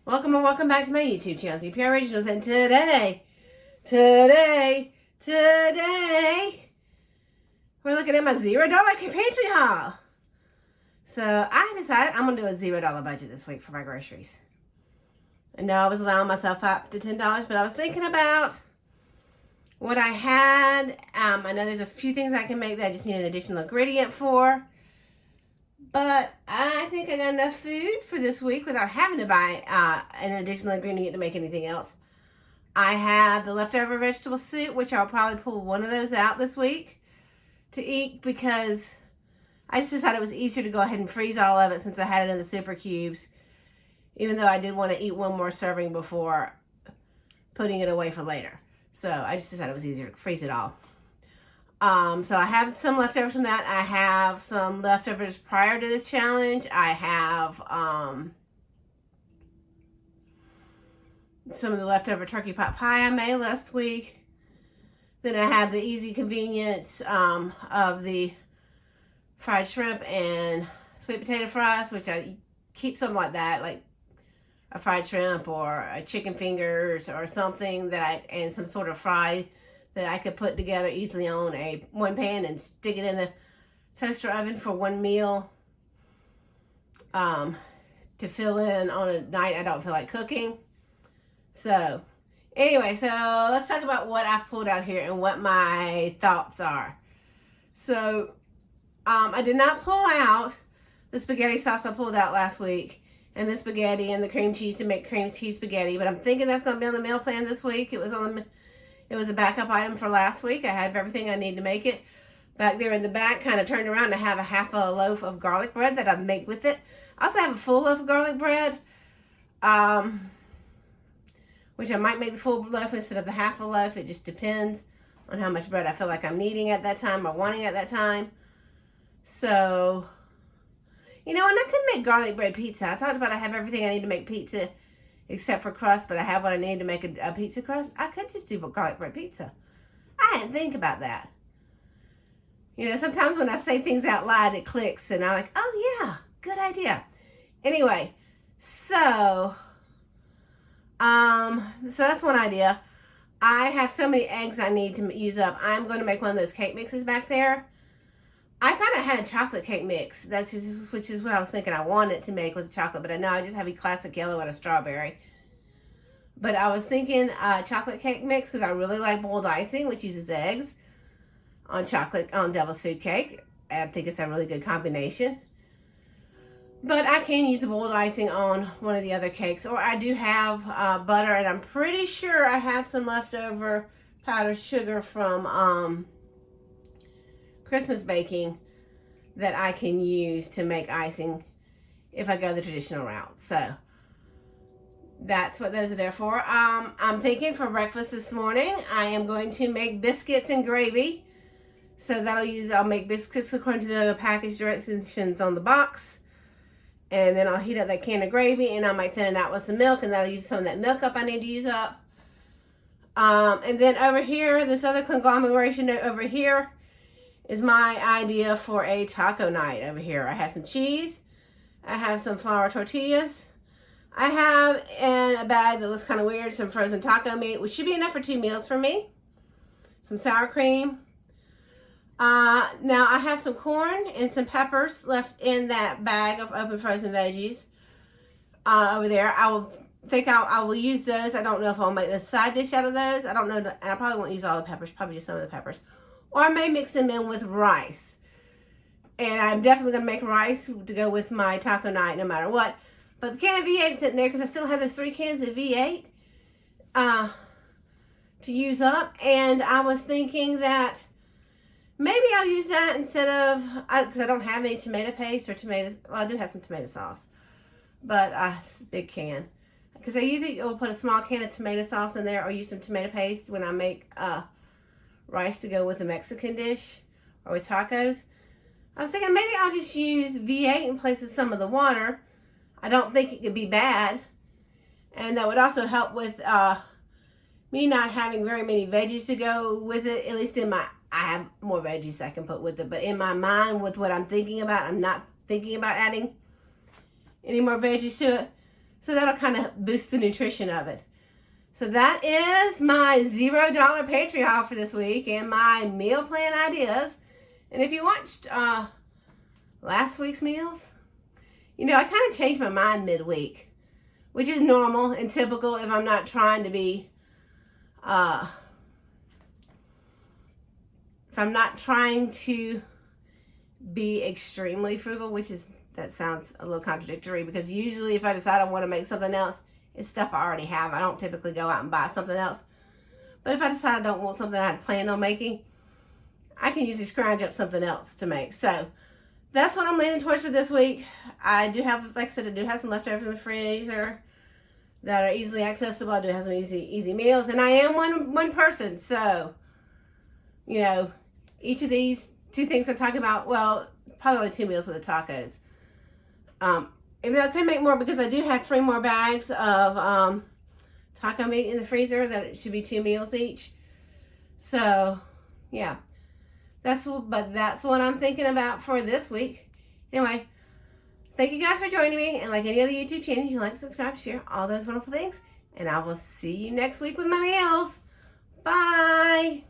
Welcome and welcome back to my YouTube channel, CPR Originals, and today, we're looking at my $0 Pantry haul. So I decided I'm going to do a $0 budget this week for my groceries. I know I was allowing myself up to $10, but I was thinking about what I had. I know there's a few things I can make that I just need an additional ingredient for. But I think I got enough food for this week without having to buy an additional ingredient to make anything else. I have the leftover vegetable soup, which I'll probably pull one of those out this week to eat because I just decided it was easier to go ahead and freeze all of it since I had it in the super cubes, even though I did want to eat one more serving before putting it away for later. So I just decided it was easier to freeze it all. So I have some leftovers from that. I have some leftovers prior to this challenge. I have some of the leftover turkey pot pie I made last week. Then I have the easy convenience of the fried shrimp and sweet potato fries, which I keep something like that, like a fried shrimp or a chicken fingers or something and some sort of fry that I could put together easily on one pan and stick it in the toaster oven for one meal to fill in on a night I don't feel like cooking. So anyway, so let's talk about what I've pulled out here and what my thoughts are. So I did not pull out the spaghetti sauce I pulled out last week and the spaghetti and the cream cheese to make cream cheese spaghetti, but I'm thinking that's going to be on the meal plan this week. It was a backup item for last week. I had everything I need to make it. Back there in the back, kind of turned around, I have a half a loaf of garlic bread that I'd make with it. I also have a full loaf of garlic bread, which I might make the full loaf instead of the half a loaf. It just depends on how much bread I feel like I'm needing at that time or wanting at that time. So, and I could make garlic bread pizza. I talked about I have everything I need to make pizza except for crust, but I have what I need to make a pizza crust. I could just do garlic bread pizza. I didn't think about that. Sometimes when I say things out loud, it clicks, and I'm like, oh yeah, good idea. Anyway, so that's one idea. I have so many eggs I need to use up. I'm going to make one of those cake mixes back there. I thought I had a chocolate cake mix, which is what I was thinking I wanted to make was a chocolate, but I know I just have a classic yellow and a strawberry. But I was thinking chocolate cake mix because I really like boiled icing, which uses eggs on devil's food cake. I think it's a really good combination. But I can use the boiled icing on one of the other cakes, or I do have butter, and I'm pretty sure I have some leftover powdered sugar from Christmas baking that I can use to make icing if I go the traditional route. So that's what those are there for. I'm thinking for breakfast this morning, I am going to make biscuits and gravy. So I'll make biscuits according to the package directions on the box. And then I'll heat up that can of gravy and I might thin it out with some milk, and that'll use some of that milk up I need to use up. And then over here, this other conglomeration over here is my idea for a taco night over here. I have some cheese. I have some flour tortillas. I have in a bag that looks kind of weird some frozen taco meat, which should be enough for 2 meals for me. Some sour cream. Now I have some corn and some peppers left in that bag of open frozen veggies over there. I will use those. I don't know if I'll make a side dish out of those. I don't know. And I probably won't use all the peppers, probably just some of the peppers. Or I may mix them in with rice. And I'm definitely going to make rice to go with my taco night no matter what. But the can of V8 is sitting there because I still have those 3 cans of V8 to use up. And I was thinking that maybe I'll use that instead of, because I don't have any tomato paste or tomatoes. Well, I do have some tomato sauce. But it's a big can. Because I usually will put a small can of tomato sauce in there or use some tomato paste when I make rice to go with a Mexican dish or with tacos. I was thinking maybe I'll just use V8 in place of some of the water. I don't think it could be bad. And that would also help with me not having very many veggies to go with it. At least I have more veggies I can put with it. But in my mind, with what I'm thinking about, I'm not thinking about adding any more veggies to it. So that'll kind of boost the nutrition of it. So that is my $0 Pantry haul for this week and my meal plan ideas. And if you watched last week's meals, you know, I kind of changed my mind midweek, which is normal and typical if I'm not trying to be, if I'm not trying to be extremely frugal, which is, that sounds a little contradictory, because usually if I decide I want to make something else, it's stuff I already have. I don't typically go out and buy something else. But if I decide I don't want something I had planned on making, I can usually scrounge up something else to make. So that's what I'm leaning towards for this week. I do have, like I said, I do have some leftovers in the freezer that are easily accessible. I do have some easy meals. And I am one person. So, you know, each of these two things I'm talking about, well, probably only 2 meals with the tacos. Even though I could make more, because I do have 3 more bags of taco meat in the freezer that it should be 2 meals each. So, yeah. That's what I'm thinking about for this week. Anyway, thank you guys for joining me. And like any other YouTube channel, you like, subscribe, share, all those wonderful things. And I will see you next week with my meals. Bye.